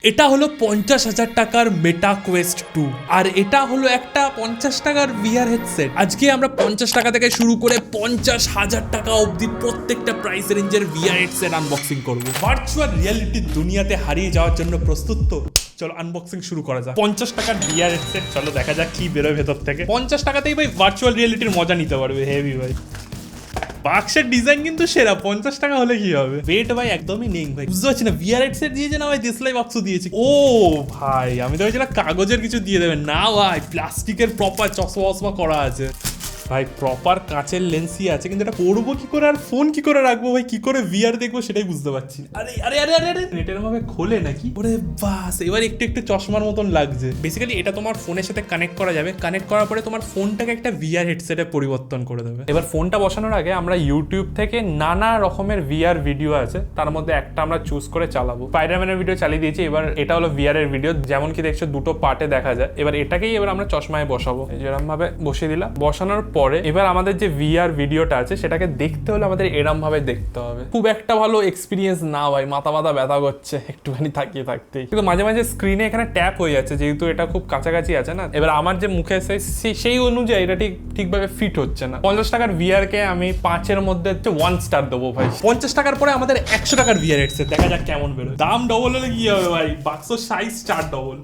এটা হলো 50,000 টাকার মেটা কোয়েস্ট 2 আর এটা হলো একটা 50 টাকার VR হেডসেট। আজকে আমরা 50 টাকা থেকে শুরু করে 50,000 টাকা অবধি প্রত্যেকটা প্রাইস রেঞ্জের VR হেডসেট আনবক্সিং করব। ভার্চুয়াল রিয়েলিটির দুনিয়াতে হারিয়ে যাওয়ার জন্য প্রস্তুত তো? চলো আনবক্সিং শুরু করা যাক। 50 টাকার VR হেডসেট, চলো দেখা যাক কি বেরোয় ভেতর থেকে। 50 টাকাতেই ভাই ভার্চুয়াল রিয়েলিটির মজা নিতে পারবে। হেভি ভাই, বাক্সের ডিজাইন কিন্তু সেরা। 50 টাকা হলে কি হবে, ওয়েট ভাই একদমই নেই ভাই, বুঝতে পারছি না। VR হেডসেট দিয়েছে না ভাই, দেশলাই বাক্স দিয়েছে। ও ভাই, আমি তো ভেবেছিলাম কাগজের কিছু দিয়ে দেবেন, না ভাই প্লাস্টিকের প্রপার চশমা করা আছে ভাই, প্রপার কাঁচের লেন্সই আছে। কিন্তু এটা পড়বো কি করে আর ফোন কি করে রাখবো ভাই, কি করে VR দেখবো সেটাই বুঝতে পারছি না। আরে আরে আরে আরে আরে নেটের ভাবে খোলে নাকি? ওরে বাস, এবার একটু একটু চশমার মতন লাগছে। বেসিক্যালি এটা তোমার ফোনের সাথে কানেক্ট করা যাবে। কানেক্ট করার পরে তোমার ফোনটাকে একটা VR হেডসেটে পরিবর্তন করে দেবে। এবার ফোনটা বসানোর আগে আমরা ইউটিউব থেকে নানা রকমের VR ভিডিও আছে, তার মধ্যে একটা আমরা চুজ করে চালাবো। স্পাইডারম্যানের ভিডিও চালিয়ে দিয়েছি, এবার এটা হলো VR এর ভিডিও, যেমন কি দেখছো দুটো পার্টে দেখা যায়। এবার এটাকেই এবার আমরা চশমায় বসাবো, যেরকম ভাবে বসিয়ে দিলাম। বসানোর পরে এবার আমাদের যে VR ভিডিওটা আছে সেটাকে দেখতে হলে আমাদের এরম ভাবে দেখতে হবে। খুব একটা ভালো এক্সপিরিয়েন্স না ভাই, মাথা ব্যথা করছে একটুখানি তাকিয়ে থাকতেই। কিন্তু মাঝে মাঝে স্ক্রিনে এখানে ট্যাপ হয়ে যাচ্ছে, যেহেতু এটা খুব কাছাকাছি আছে না। এবার আমার যে মুখে সেই অনুযায়ী এটা ঠিকভাবে ফিট হচ্ছে না। 50 টাকার VR কে আমি 5-এর মধ্যে 1 স্টার দেবো ভাই। 50 টাকার পরে আমাদের 100 টাকার VR হেডসেট, দেখা যাক কেমন বেরোয়। দাম ডবল হলে কি হবে ভাই, বাক্স সাইজ 4 ডবল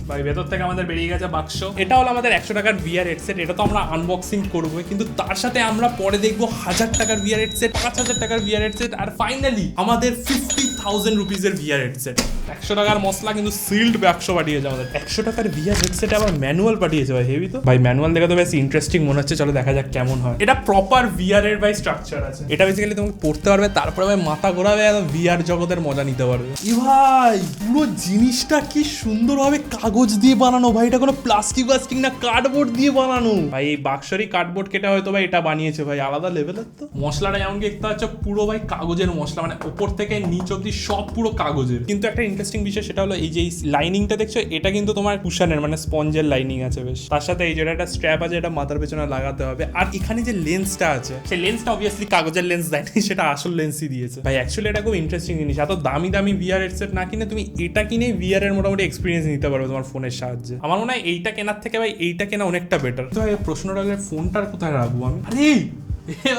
ভাই। ভেতর থেকে আমাদের বেরিয়ে গেছে বাক্স। এটা হলো আমাদের 100 টাকার VR হেডসেট। এটা তো আমরা আনবক্সিং করবো, কিন্তু তার সাথে আমরা পরে দেখবো 1000 টাকার VR হেডসেট, 5000 টাকার VR হেডসেট, আর ফাইনালি আমাদের 50,000 রুপিজের VR হেডসেট। 100 টাকার মশলা কিন্তু সিল্ড বাক্স পাঠিয়েছে আমাদের। 100 টাকার VR হেডসেট আবার ম্যানুয়াল পাঠিয়েছে ভাই, হেভি তো ভাই। ম্যানুয়াল দেখে তো বেশ ইন্টারেস্টিং মনে হচ্ছে, চলো দেখা যাক কেমন হয়। এটা প্রপার VR এর ভাই স্ট্রাকচার আছে। এটা বেসিক্যালি তুমি পড়তে পারবে, তারপরে ভাই মাথা ঘোরাবে আর VR জগতের মজা নিতে পারবে। ই ভাই, পুরো জিনিসটা কি সুন্দরভাবে কাগজ দিয়ে বানানো ভাই। এটা কোনো প্লাস্টিক না, কার্ডবোর্ড দিয়ে বানানো ভাই। এই বাক্সরই কার্ডবোর্ড কেটে হয়তো ভাই এটা বানিয়েছে ভাই, আলাদা লেভেলের তো। মশলাটা যেমন কি দেখতে পাচ্ছ, পুরো ভাই কাগজের মশলা, মানে উপর থেকে নিচ অব্দি সব পুরো কাগজের। কিন্তু একটা ইন্টারেস্টিং বিষয় সেটা হলো এই যে লাইনিংটা দেখছো, এটা কিন্তু তোমার কুশনের মানে স্পঞ্জের লাইনিং আছে বেশ। তার সাথে এই যেটা একটা স্ট্র্যাপ আছে, এটা মাথার পেছনে লাগাতে হবে। আর এখানে যে লেন্সটা আছে, সেই লেন্সটা অবভিয়াসলি কাগজের লেন্স দেয়নি, সেটা আসল লেন্সই দিয়েছে ভাই। অ্যাকচুয়ালি এটা খুব ইন্টারেস্টিং জিনিস। এত দামি VR হেডসেট না কিনে তুমি এটা কিনে VR এর মোটামুটি এক্সপিরিয়েন্স নিতে পারবে তোমার ফোনের সাহায্যে। আমার মনে হয় এইটা কেনার থেকে ভাই এইটা কেনা অনেকটা বেটার। তো ভাই প্রশ্নটা হলো, ফোনটার কোথায় রাখবো আমি? আরে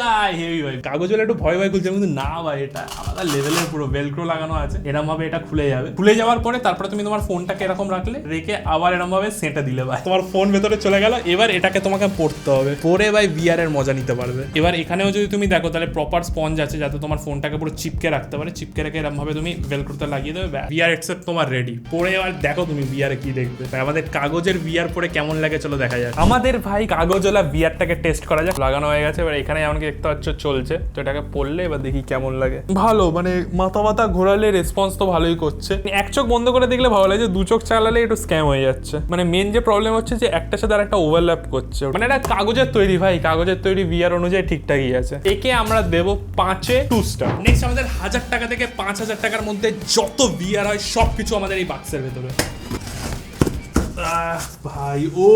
ভাই হেভি ভাই, কাগজ হলে একটু ভয় খুলছে, কিন্তু না ভাই এটা আলাদা লেভেলের। পুরো ভেলক্রো লাগানো আছে, এরকম ভাবে এটা খুলে যাবে। খুলে যাওয়ার পরে তারপরে তুমি তোমার ফোনটাকে এরকম রাখলে, রেখে আবার এরকম ভাবে সেঁটে দিলে ভাই, তোমার ফোন ভেতরে চলে গেল। এবার এটাকে তোমাকে পড়তে হবে, পরে ভাই VR এর মজা নিতে পারবে। এবার এখানেও যদি তুমি দেখো, তাহলে প্রপার স্পঞ্জ আছে যাতে তোমার ফোনটাকে পুরো চিপকে রাখতে পারে। চিপকে রেখে এরকম ভাবে তুমি ভেলক্রোতে লাগিয়ে দেবে, VR হেডসেট তোমার রেডি। পরে এবার দেখো তুমি VR এ কি দেখবে ভাই। আমাদের কাগজের VR পরে কেমন লাগে চলো দেখা যাক। আমাদের ভাই কাগজওয়ালা VRটাকে টেস্ট করা যাক। লাগানো হয়ে গেছে, এবার এখানে এমনকি দেখতে পাচ্ছ চলছে। তো এটাকে পড়লে এবার দেখি কেমন লাগে। ভালো, মানে মাথা ঘোরালে রেসপন্স তো ভালোই করছে। এক চোখ বন্ধ করে দেখলে ভালো লাগে, দু চোখ চালালে একটু স্ক্যাম হয়ে যাচ্ছে। মানে মেন যে প্রবলেম হচ্ছে যে একটার সাথে আর একটা ওভারল্যাপ করছে। মানে এটা কাগজের তৈরি ভাই, কাগজের তৈরি VR অনুযায়ী ঠিকঠাকই আছে। একে আমরা দেবো 5-এ 2 স্টার। নেক্সট আমাদের 1000 টাকা থেকে 5000 টাকার মধ্যে যত VR হয় সবকিছু আমাদের এই বাক্সের ভেতরে ভাই। ও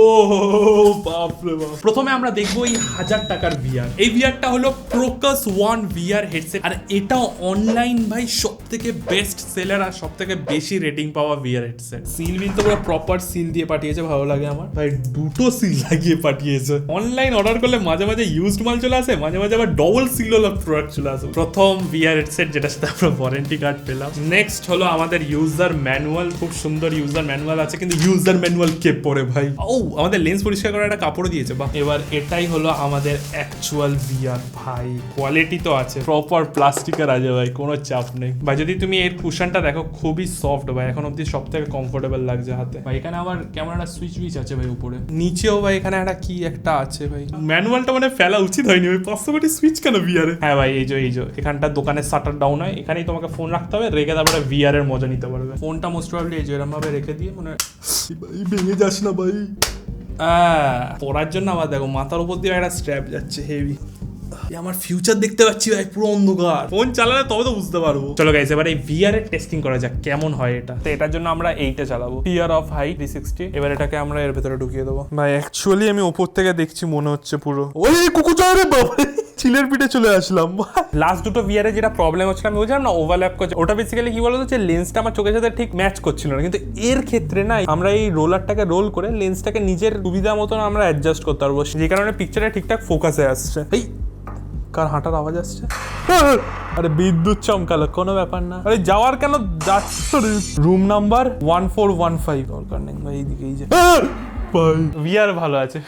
বাপরে বাপ, প্রথমে আমরা দেখবো এই 1000 টাকার VR। এই VRটা হলো Crocus One VR হেডসেট, আর এটা অনলাইন ভাই সব থেকে বেস্ট সেলার আর সব থেকে বেশি রেটিং পাওয়া VR হেডসেট। সিল তো পুরো প্রপার সিল দিয়ে পাঠিয়েছে, ভালো লাগে আমার ভাই। দুটো সিল লাগিয়ে পাঠিয়েছে। অনলাইন অর্ডার করলে মাঝে মাঝে ইউজড মাল চলে আসে, মাঝে মাঝে আবার ডবল সিল হলো প্রোডাক্ট চলে আসে। প্রথম VR হেডসেট যেটার সাথে আমরা ওয়ারেন্টি কার্ড পেলাম। নেক্সট হলো আমাদের ইউজার ম্যানুয়াল। খুব সুন্দর ইউজার ম্যানুয়াল আছে, কিন্তু ইউজার ম্যানুয়াল কে পড়ে ভাই। ও আমাদের লেন্স পরিষ্কার করার একটা কাপড় দিয়েছে বা। এবার এটাই হলো আমাদের অ্যাকচুয়াল VR ভাই। কোয়ালিটি তো আছে, প্রপার প্লাস্টিকের আছে ভাই, কোনো চাপ নেই ভাই। যদি তুমি এর কুশনটা দেখো, খুবই সফট ভাই, এখন অব্দি সব থেকে কমফোর্টেবল লাগছে হাতে ভাই। এখানে আবার কেমন একটা সুইচ আছে ভাই উপরে, নিচেও ভাই এখানে একটা কি একটা আছে ভাই। ম্যানুয়ালটা মানে ফেলা উচিত হয়নি ভাই, 500 কোটি সুইচ কেন VR এ? হ্যাঁ ভাই, এই যে এখানটা দোকানের শাটার ডাউন হয়, এখানেই তোমাকে ফোন রাখতে হবে, রেখে তারপরে VR এর মজা নিতে পারবে। ফোনটা মোস্ট প্রবাবলি এই যে এরকম ভাবে রেখে দিয়ে, মানে ভেঙে যাস না ভাই। পড়ার জন্য আবার দেখো মাথার উপর দিয়ে একটা স্ট্র্যাপ যাচ্ছে, হেভি। আমার ফিউচার দেখতে পাচ্ছি ভাই, পুরো অন্ধকার। ফোন চালালে তবে তো বুঝতে পারবো। চলো গাইস, এবার এই VR এর টেস্টিং করা যাক কেমন হয় এটা। তো এটার জন্য আমরা এইটা চালাবো, ফিয়ার অফ হাই 360। এবার এটাকে আমরা এর ভেতরে ঢুকিয়ে দেবো ভাই। অ্যাকচুয়ালি আমি উপর থেকে দেখছি, মনে হচ্ছে পুরো ওই কুকুর রে বাবা। চিলের পিঠে চলে আসলাম। লাস্ট দুটো ভিআরে যেটা প্রবলেম হচ্ছিল আমি বলছিলাম না ওভারল্যাপ করছে, ওটা বেসিক্যালি কি বলতো যে লেন্সটা আমার চোখের সাথে ঠিক ম্যাচ করছিল না, কিন্তু এর ক্ষেত্রে না আমরা এই রোলারটাকে রোল করে লেন্সটাকে নিজের সুবিধা মতন আমরা অ্যাডজাস্ট করতে পারবো, যে কারণে পিকচারটা ঠিকঠাক ফোকাসে আসছে। এই কার হাঁটার আওয়াজ আসছে? আরে বিদ্যুৎ চমকালো, কোনো ব্যাপার না। আরে যাওয়ার কেন যাচ্ছে? Room number 1415। দরকার নেই ভাই, এইদিকেই যে ভিআর ভালো আছে।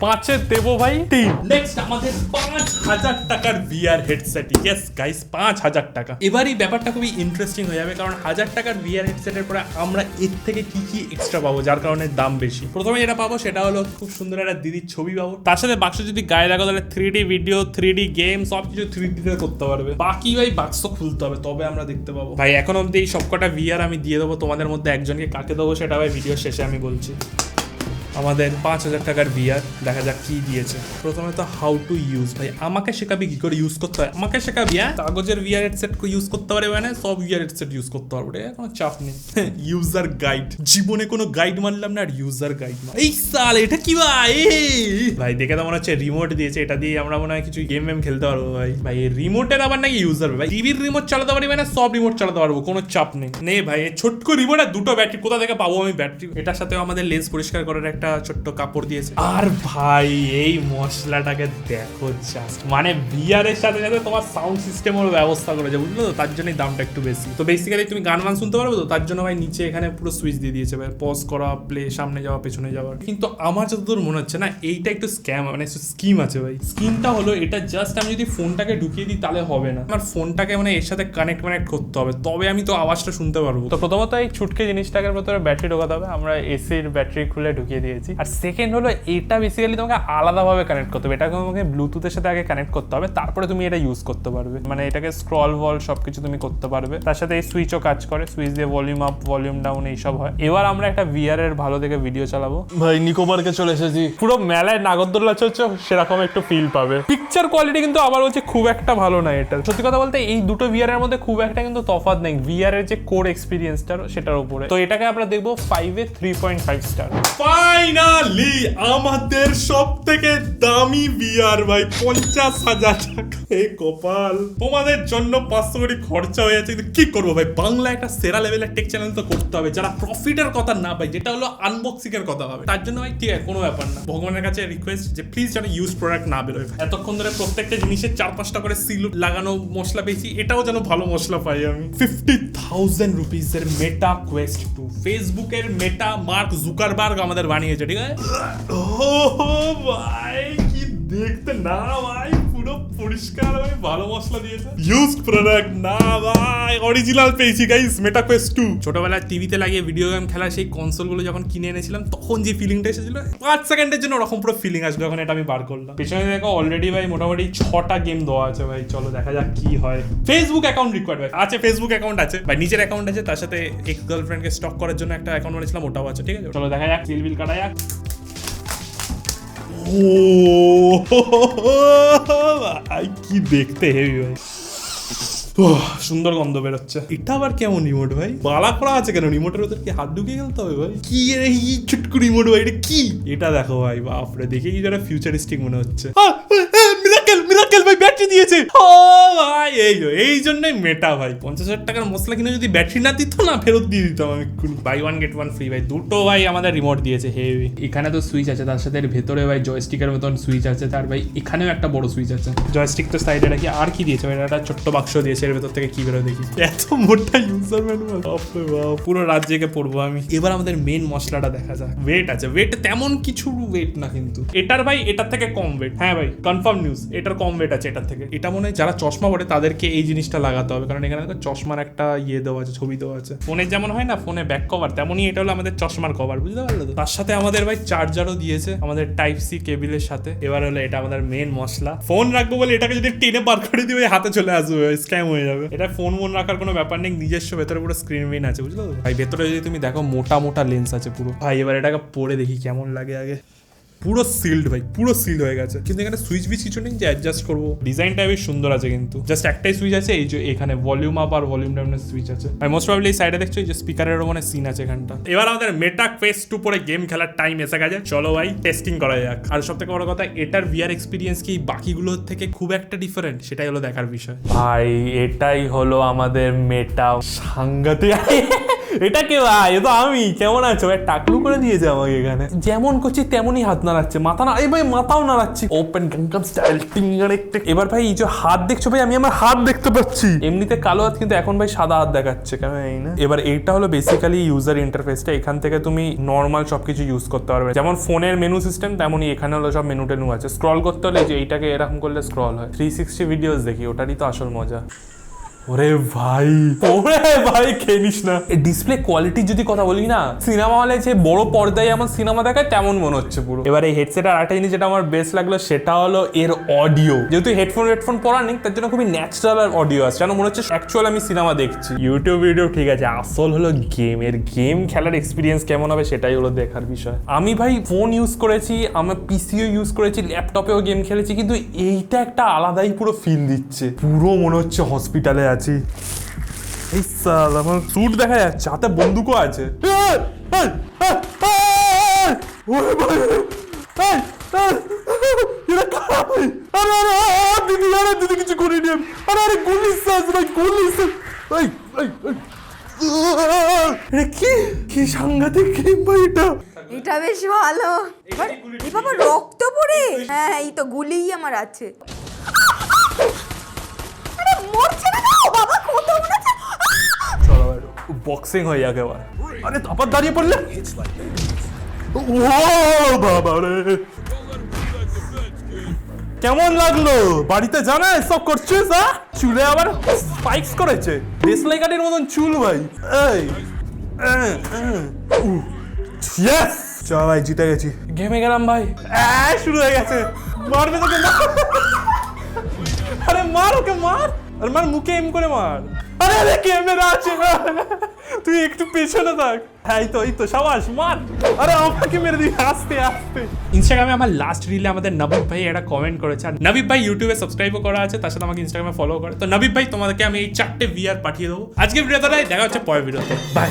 5-এ দেবো ভাই 3। নেক্সট আমাদের 5000 টাকার ভিআর হেডসেট। ইয়েস গাইস, 5000 টাকা। এবার এই ব্যাপারটা খুবই ইন্টারেস্টিং হয়ে যাবে, কারণ 1000 টাকার ভিআর হেডসেটের পরে আমরা এর থেকে কি কি এক্সট্রা পাবো, যার কারণে দাম বেশি। প্রথমে যেটা পাবো সেটা হলো খুব সুন্দর একটা দিদির ছবি পাবো, তার সাথে বাক্স যদি গায়ে রাখো তাহলে 3D ভিডিও, 3D গেম সবকিছু 3D তে করতে পারবে। বাকি ভাই বাক্স খুলতে হবে তবে আমরা দেখতে পাবো। ভাই এখন অব্দি এই সবকটা ভিআর আমি দিয়ে দেবো, তোমাদের মধ্যে একজনকে কাকে দেবো সেটা ভাই ভিডিও শেষে আমি বলছি। আমাদের 5000 টাকার ভিআর, দেখা যাক কি দিয়েছে। প্রথমে তো হাউ টু ইউজ, ভাই আমাকে শেখাবি কি করে ইউজ করতে হয়, আমাকে শেখাবি। কাগজের ভিআর হেডসেট ইউজ করতে পারে, মানে সব ভিআর হেডসেট ইউজ করতে পারবো, কোনো চাপ নেই। ইউজার গাইড, জীবনে কোনো গাইড মানলাম না, আর ইউজার গাইড এই সাল এটা কি ভাই? ভাই দেখে তো মনে হচ্ছে রিমোট দিয়েছে, এটা দিয়ে আমরা মনে হয় কিছু গেম খেলতে পারবো। ভাই ভাই এই রিমোটের আবার নাকি ইউজার, ভাই টিভির রিমোট চালাতে পারি, মানে সব রিমোট চালাতে পারবো, কোনো চাপ নেই। নে ভাই এই ছোট্ট রিমোট আর দুটো ব্যাটারি কোথা থেকে পাবো আমি ব্যাটারি? এটার সাথে আমাদের লেন্স পরিষ্কার করার একটা ছোট্ট কাপড় দিয়েছে। আর ভাই এই মশলাটাকে দেখো জাস্ট, মানে ভিআর এর সাথে সাথে তোমার সাউন্ড সিস্টেমের ব্যবস্থা করেছে, বুঝলো তো, তার জন্যই দামটা একটু বেশি। তো বেসিক্যালি তুমি গান মান শুনতে পারবে তো, তার জন্য ভাই নিচে এখানে পুরো সুইচ দিয়ে দিয়েছে, ভাই পজ করা, প্লে, সামনে যাওয়া, পেছনে যাওয়ার। কিন্তু আমার যতদূর মনে হচ্ছে না এইটা একটু স্ক্যাম, মানে স্কিম আছে ভাই। স্কিমটা হলো এটা জাস্ট আমি যদি ফোনটাকে ঢুকিয়ে দিই তাহলে হবে না, আমার ফোনটাকে মানে এর সাথে কানেক্ট করতে হবে, তবে আমি তো আওয়াজটা শুনতে পারবো। তো প্রথমত এই ছুটকে জিনিসটাকে ভিতরে ব্যাটারি ঢোকাতে হবে, আমরা এসির ব্যাটারি খুলে ঢুকিয়ে দিয়েছি। আর সেকেন্ড হলো এটা বেসিক্যালি তোমাকে আলাদাভাবে কানেক্ট করতে হবে, এটাকে তোমাকে ব্লুটুথের সাথে আগে কানেক্ট করতে হবে, তারপরে তুমি এটা ইউজ করতে পারবে, মানে এটাকে স্ক্রল ভল সবকিছু তুমি করতে পারবে। তার সাথে এই সুইচও কাজ করে, সুইচ দিয়ে ভলিউম আপ ভলিউম ডাউন এইসব হয়। এবার আমরা একটা ভিআর এর ভালো দেখে ভিডিও চালাবো। ভাই নিকো পার্কে চলে এসেছি, পুরো মেলায় নাগরদোল্লা চলছে সেরকম একটু ফিল পাবে। পিকচার কোয়ালিটি কিন্তু আবার হচ্ছে খুব একটা ভালো না এটা, সত্যি কথা বলতে এই দুটো ভিআর এর মধ্যে খুব একটা কিন্তু তফাৎ নেই ভিআর এর যে কোর এক্সপিরিয়েন্সটা সেটার উপরে। তো এটাকে আমরা দেখবো 5-এ 3.5 স্টার। ফাইনালি আমাদের সব থেকে দামি ভিআর ভাই, 50,000 টাকা। এই কপাল, তোমাদের জন্য 500 কোটি খরচা হয়ে যাচ্ছে, কিন্তু কি করবো ভাই, বাংলা একটা সেরা লেভেলের টেক চ্যানেল তো করতে হবে, যারা প্রফিটের কথা না পাই, যেটা হলো আনবক্সিং এর কথা হবে, তার জন্য ভাই ঠিক আছে, কোনো ব্যাপার না। ভগবানের কাছে রিকোয়েস্ট যে প্লিজ যেন ইউজ প্রোডাক্ট না বেরোয়। এতক্ষণ ধরে প্রত্যেকটা জিনিসের 4-5টা করে সিল লাগানো মশলা পেয়েছি, এটাও যেন ভালো মশলা পাই আমি। 50,000 রুপিসের মেটা কোয়েস্ট 2, ফেসবুকের মেটা মার্ক জুকারবার্গ আমাদের বানিয়েছে, ঠিক আছে? ও ভাই কি দেখতে না ভাই, পুরো পরিষ্কার ভাই, ভালো মশলা দিয়েছে, ইউজড প্রোডাক্ট না ভাই, অরিজিনাল পেয়েছি গাইস। মেটা কোয়েস্ট 2 ছোটবেলায় টিভিতে লাগিয়ে ভিডিও গেম খেলা সেই কনসোলগুলো যখন কিনে এনেছিলাম তখন যে ফিলিংটা এসেছিল, 5 সেকেন্ডের জন্য ওরকম পুরো ফিলিং আসবে যখন এটা আমি বার করলাম। পেছনে দেখো অলরেডি ভাই মোটামুটি 6টা গেম দেওয়া আছে ভাই, চলো দেখা যাক কি হয়। ফেসবুক অ্যাকাউন্ট রিকোয়ার্ড ভাই আছে, ফেসবুক অ্যাকাউন্ট আছে ভাই, নিজের অ্যাকাউন্ট আছে, তার সাথে এক্স গার্লফ্রেন্ডকে স্টক করার জন্য একটা অ্যাকাউন্ট বানিয়েছিলাম, ওটাও আছে, ঠিক আছে? চলো দেখা যাক, সিল বিল কাটা যাক। ও ভাই কি দেখতে হেভি ভাই, সুন্দর গন্ধ বেরোচ্ছে। এটা আবার কেমন রিমোট ভাই, বালা করা আছে কেন রিমোটের ওদের, কি হাত ঢুকিয়ে খেলতে হবে ভাই? কি ছোট্ট রিমোট ভাই, এটা কি? এটা দেখো ভাই, বাপরে দেখে কি যেটা ফিউচারিস্টিক মনে হচ্ছে। মিরাকেল ভাই ব্যাটারি দিয়েছে, ও ভাই এই জন্যই মেটা ভাই। 50,000 টাকার মশলা কিনে যদি ব্যাটারি না দিত না, ফেরত দিয়ে দিতাম আমি। Buy one get one free ভাই, দুটো ভাই আমাদের রিমোট দিয়েছে হেভি। এখানে তো সুইচ আছে, তার সাথে ভেতরে ভাই জয়স্টিকের মতন সুইচ আছে, তার ভাই এখানেও একটা বড় সুইচ আছে। জয়স্টিক তো সাইডে রাখি, আর কি দিয়েছে ভাই? একটা ছোট্ট বাক্স দিয়েছে, এর ভেতর থেকে কি বেরো দেখি। এত মোটা ইউজার ম্যানুয়াল, পুরো রাত জেগে পড়বো আমি। এবার আমাদের মেন মশলাটা দেখা যাক। ওয়েট আছে, ওয়েট তেমন কিছু ওয়েট না, কিন্তু এটার ভাই এটার থেকে কম ওয়েট। হ্যাঁ ভাই কনফার্ম নিউজ, এটার কম ওয়েট আছে এটার থেকে। এটা মনে হয় যারা চশমা পড়ে তাদেরকে এই জিনিসটা লাগাতে হবে, কারণ এখানে চশমার একটা দেওয়া আছে, ছবি দেওয়া আছে। ফোনের যেমন হয় না ফোনে ব্যাক কভার, তেমনই এটা হলো আমাদের চশমার কভার, বুঝতে পারলে তো? তার সাথে আমাদের ভাই চার্জারও দিয়েছে আমাদের টাইপ সি কেবিলের সাথে। এবার হলো এটা আমাদের মেন মশলা। ফোন রাখবো বলে এটাকে যদি টেনে বার করে দিবে হাতে চলে আসবে, স্ক্যাম হয়ে যাবে। এটা ফোন রাখার কোনো ব্যাপার নেই, নিজস্ব ভেতরে পুরো স্ক্রিন মেইন আছে, বুঝলো ভাই? ভেতরে যদি তুমি দেখো মোটা মোটা লেন্স আছে পুরো ভাই। এবার এটাকে পরে দেখি কেমন লাগে আগে। পুরো সিল্ড ভাই, পুরো সিল্ড হয়ে গেছে, কিন্তু এখানে সুইচ বিচ কিছু নেই যে অ্যাডজাস্ট করবো। ডিজাইনটা বেশ সুন্দর আছে, কিন্তু জাস্ট একটাই সুইচ আছে, এই যে এখানে ভলিউম আপ আর ভলিউম ডাউনের সুইচ আছে। আর মোস্ট প্রবাবলি এই সাইডে দেখছো এই যে স্পিকারেরও মানে সিন আছে এখানটা। এবার আমাদের মেটা কোয়েস্ট 2 পরে গেম খেলার টাইম এসে গেছে, চলো ভাই টেস্টিং করা যাক। আর সব থেকে বড় কথা, এটার ভিআর এক্সপিরিয়েন্স কি বাকিগুলোর থেকে খুব একটা ডিফারেন্ট, সেটাই হলো দেখার বিষয়। ভাই এটাই হলো আমাদের মেটা, সাংঘাতিক। এটা কে ভাই? এ তো আমি। কেমন আছো ভাই? টাকলু করে দিয়েছে আমাকে এখানে, যেমন করছি তেমনই হাত নাড়াচ্ছে, মাথা না, এই ভাই মাথাও নাড়াচ্ছি, ওপেন গাঙ্গাম স্টাইল। এবার ভাই এই যে হাত দেখছো ভাই, আমি আমার হাত দেখতে পাচ্ছি, এমনিতে কালো হাত কিন্তু এখন ভাই সাদা হাত দেখাচ্ছে কেন এই না। এবার এইটা হলো বেসিক্যালি ইউজার ইন্টারফেসটা, এখান থেকে তুমি নর্মাল সবকিছু ইউজ করতে পারবে, যেমন ফোনের মেনু সিস্টেম তেমনই এখানে হলো সব মেনু টেনু আছে। স্ক্রল করতে হলে যে এইটাকে এরকম করলে স্ক্রল হয়। 360 ভিডিওস দেখি, ওটারই তো আসল মজা। ওরে ভাই, ওরে ভাই খেলিস না। ডিসপ্লে কোয়ালিটির যদি কথা বলি না, সিনেমা হলে যে বড় পর্দায় আমার সিনেমা দেখায় তেমন মনে হচ্ছে পুরো। এবার এই হেডসেটের আরেকটা জিনিস যেটা আমার বেস্ট লাগলো সেটা হলো এর অডিও। যেহেতু হেডফোন পরা নেই, তার জন্য খুবই ন্যাচারাল অডিও আছে, যেন মনে হচ্ছে অ্যাকচুয়াল আমি সিনেমা দেখছি। ইউটিউব ভিডিও ঠিক আছে, আসল হলো গেম খেলার এক্সপিরিয়েন্স কেমন হবে সেটাই হলো দেখার বিষয়। আমি ভাই ফোন ইউজ করেছি, আমার পিসিও ইউজ করেছি, ল্যাপটপেও গেম খেলেছি, কিন্তু এইটা একটা আলাদাই পুরো ফিল দিচ্ছে, পুরো মনে হচ্ছে হসপিটালে আছি। এই সাল, আমার স্যুট দেখা যাচ্ছে, হাতে বন্দুকও আছে। দিদি কিছু করিনি। আরে আরে গুলি ভাই, গুলি। কি সাংঘাতিক গেম ভাই এটা। এটা বেশ ভালো। এই বাবা রক্ত পড়ে, হ্যাঁ এই তো গুলিই আমার আছে। আরে মরছে না বাবা, কত মরেছে। চলো বক্সিং হয়ে যাক এবার। আরে আবার দাঁড়িয়ে পড়লে, ও বাবা রে, কেমন লাগলো? বাড়িতে জানা সব করছিস? চুলে আবার স্পাইক্স করেছে, দেশলাই কাঠের মতন চুল ভাই। এই ইয়েস, চল ভাই জিতে গেছি, ঘেমে গেলাম ভাই। শুরু হয়ে গেছে, মারবে তোকে, আরে মার ওকে, মার, আরে মার, মুখে এম করে মার। আরে আরে ক্যামেরা আছে, তুই একটু পেছনে থাক। হ্যাঁ এই তো সাবাস, মার। আরে আমাকে মেরে দিই, আস্তে আস্তে। ইনস্টাগ্রামে আমার লাস্ট রিলে আমাদের নবীব ভাই একটা কমেন্ট করেছে, আর নবীব ভাই ইউটিউবে সাবস্ক্রাইবও করা আছে, তার সাথে আমাকে ইনস্টাগ্রামে ফলো করে। তো নবীব ভাই, তোমাদেরকে আমি এই 4টে VR পাঠিয়ে দেবো। আজকে ভিডিওতে দেখা হচ্ছে পরের ভিডিওতে, বাই।